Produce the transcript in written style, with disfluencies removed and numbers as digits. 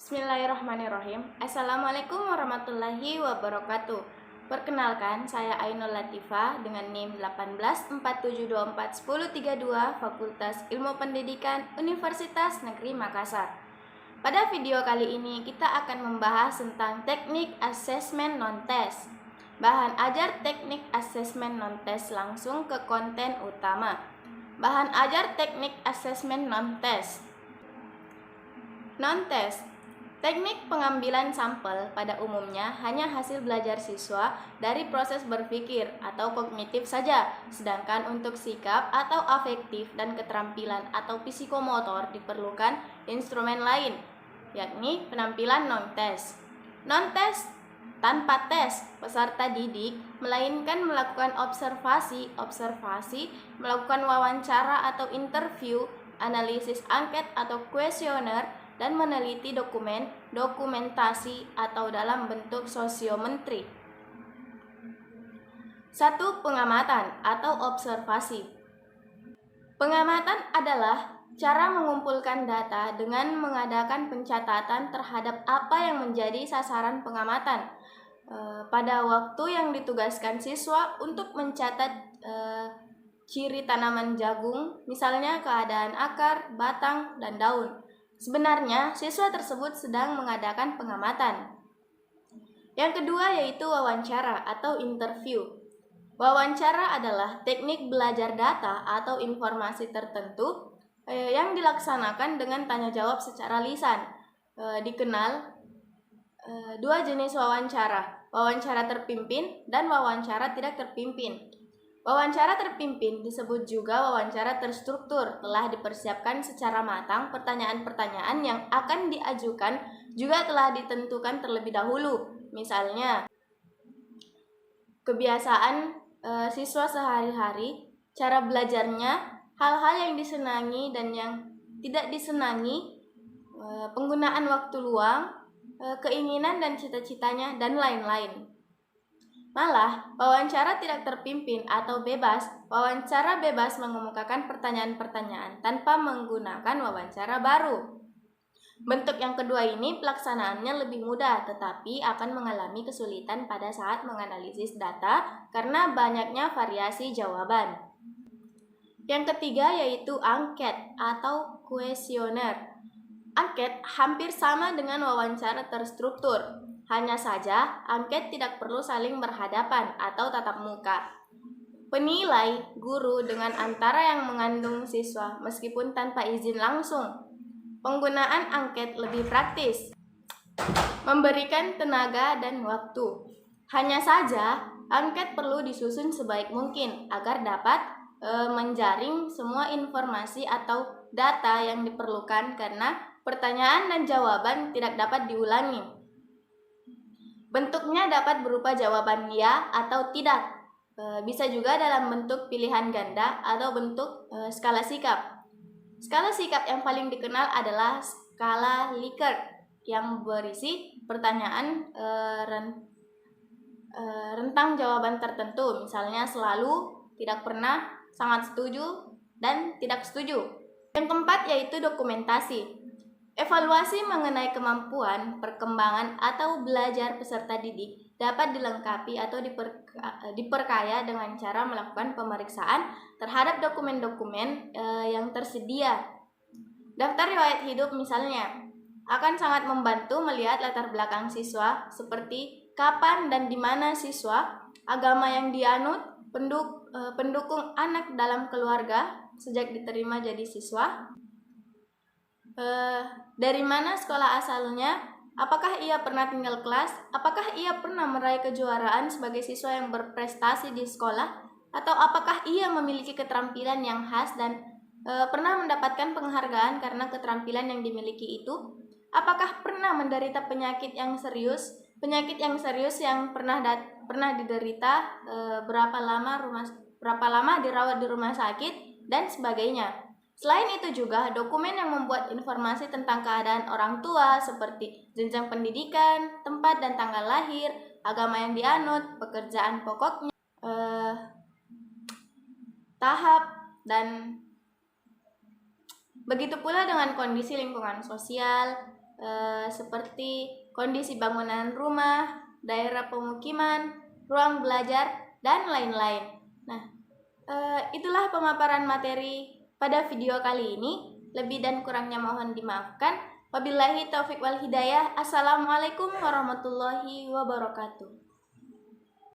Bismillahirrahmanirrahim. Assalamualaikum warahmatullahi wabarakatuh. Perkenalkan, saya Ainul Latifah dengan NIM 1847241032 Fakultas Ilmu Pendidikan Universitas Negeri Makassar. Pada video kali ini kita akan membahas tentang teknik asesmen non-tes. Bahan ajar teknik asesmen non-tes, langsung ke konten utama. Bahan ajar teknik asesmen non-tes. Non-tes, teknik pengambilan sampel pada umumnya hanya hasil belajar siswa dari proses berpikir atau kognitif saja, sedangkan untuk sikap atau afektif dan keterampilan atau psikomotor diperlukan instrumen lain, yakni penampilan non-tes. Non-tes tanpa tes peserta didik, melainkan melakukan observasi, melakukan wawancara atau interview, analisis angket atau kuesioner, dan meneliti dokumentasi atau dalam bentuk sosiometri. 1. Pengamatan atau observasi. Pengamatan adalah cara mengumpulkan data dengan mengadakan pencatatan terhadap apa yang menjadi sasaran pengamatan. Pada waktu yang ditugaskan siswa untuk mencatat ciri tanaman jagung, misalnya keadaan akar, batang, dan daun. Sebenarnya, siswa tersebut sedang mengadakan pengamatan. Yang kedua yaitu wawancara atau interview. Wawancara adalah teknik belajar data atau informasi tertentu yang dilaksanakan dengan tanya jawab secara lisan. Dikenal dua jenis wawancara, wawancara terpimpin dan wawancara tidak terpimpin. Wawancara terpimpin disebut juga wawancara terstruktur, telah dipersiapkan secara matang, pertanyaan-pertanyaan yang akan diajukan juga telah ditentukan terlebih dahulu. Misalnya, kebiasaan siswa sehari-hari, cara belajarnya, hal-hal yang disenangi dan yang tidak disenangi, penggunaan waktu luang, keinginan dan cita-citanya, dan lain-lain. Malah, wawancara tidak terpimpin atau bebas, wawancara bebas mengemukakan pertanyaan-pertanyaan tanpa menggunakan wawancara baru. Bentuk yang kedua ini pelaksanaannya lebih mudah, tetapi akan mengalami kesulitan pada saat menganalisis data karena banyaknya variasi jawaban. Yang ketiga yaitu angket atau kuesioner. Angket hampir sama dengan wawancara terstruktur. Hanya saja, angket tidak perlu saling berhadapan atau tatap muka. Penilai guru dengan antara yang mengandung siswa meskipun tanpa izin langsung. Penggunaan angket lebih praktis, memberikan tenaga dan waktu. Hanya saja, angket perlu disusun sebaik mungkin agar dapat menjaring semua informasi atau data yang diperlukan karena pertanyaan dan jawaban tidak dapat diulangi. Bentuknya dapat berupa jawaban ya atau tidak. Bisa juga dalam bentuk pilihan ganda atau bentuk skala sikap. Skala sikap yang paling dikenal adalah skala Likert yang berisi pertanyaan rentang jawaban tertentu, misalnya selalu, tidak pernah, sangat setuju, dan tidak setuju. Yang keempat yaitu dokumentasi. Evaluasi mengenai kemampuan, perkembangan, atau belajar peserta didik dapat dilengkapi atau diperkaya dengan cara melakukan pemeriksaan terhadap dokumen-dokumen yang tersedia. Daftar riwayat hidup misalnya akan sangat membantu melihat latar belakang siswa seperti kapan dan di mana siswa, agama yang dianut, pendukung anak dalam keluarga sejak diterima jadi siswa, dari mana sekolah asalnya, apakah ia pernah tinggal kelas, apakah ia pernah meraih kejuaraan sebagai siswa yang berprestasi di sekolah, atau apakah ia memiliki keterampilan yang khas dan pernah mendapatkan penghargaan karena keterampilan yang dimiliki itu, apakah pernah menderita penyakit yang serius yang pernah diderita, berapa lama dirawat di rumah sakit, dan sebagainya. Selain itu juga, dokumen yang membuat informasi tentang keadaan orang tua seperti jenjang pendidikan, tempat dan tanggal lahir, agama yang dianut, pekerjaan pokoknya, tahap, dan begitu pula dengan kondisi lingkungan sosial, seperti kondisi bangunan rumah, daerah pemukiman, ruang belajar, dan lain-lain. Nah, itulah pemaparan materi pada video kali ini. Lebih dan kurangnya mohon dimaafkan. Wabillahi taufiq wal hidayah. Assalamualaikum warahmatullahi wabarakatuh.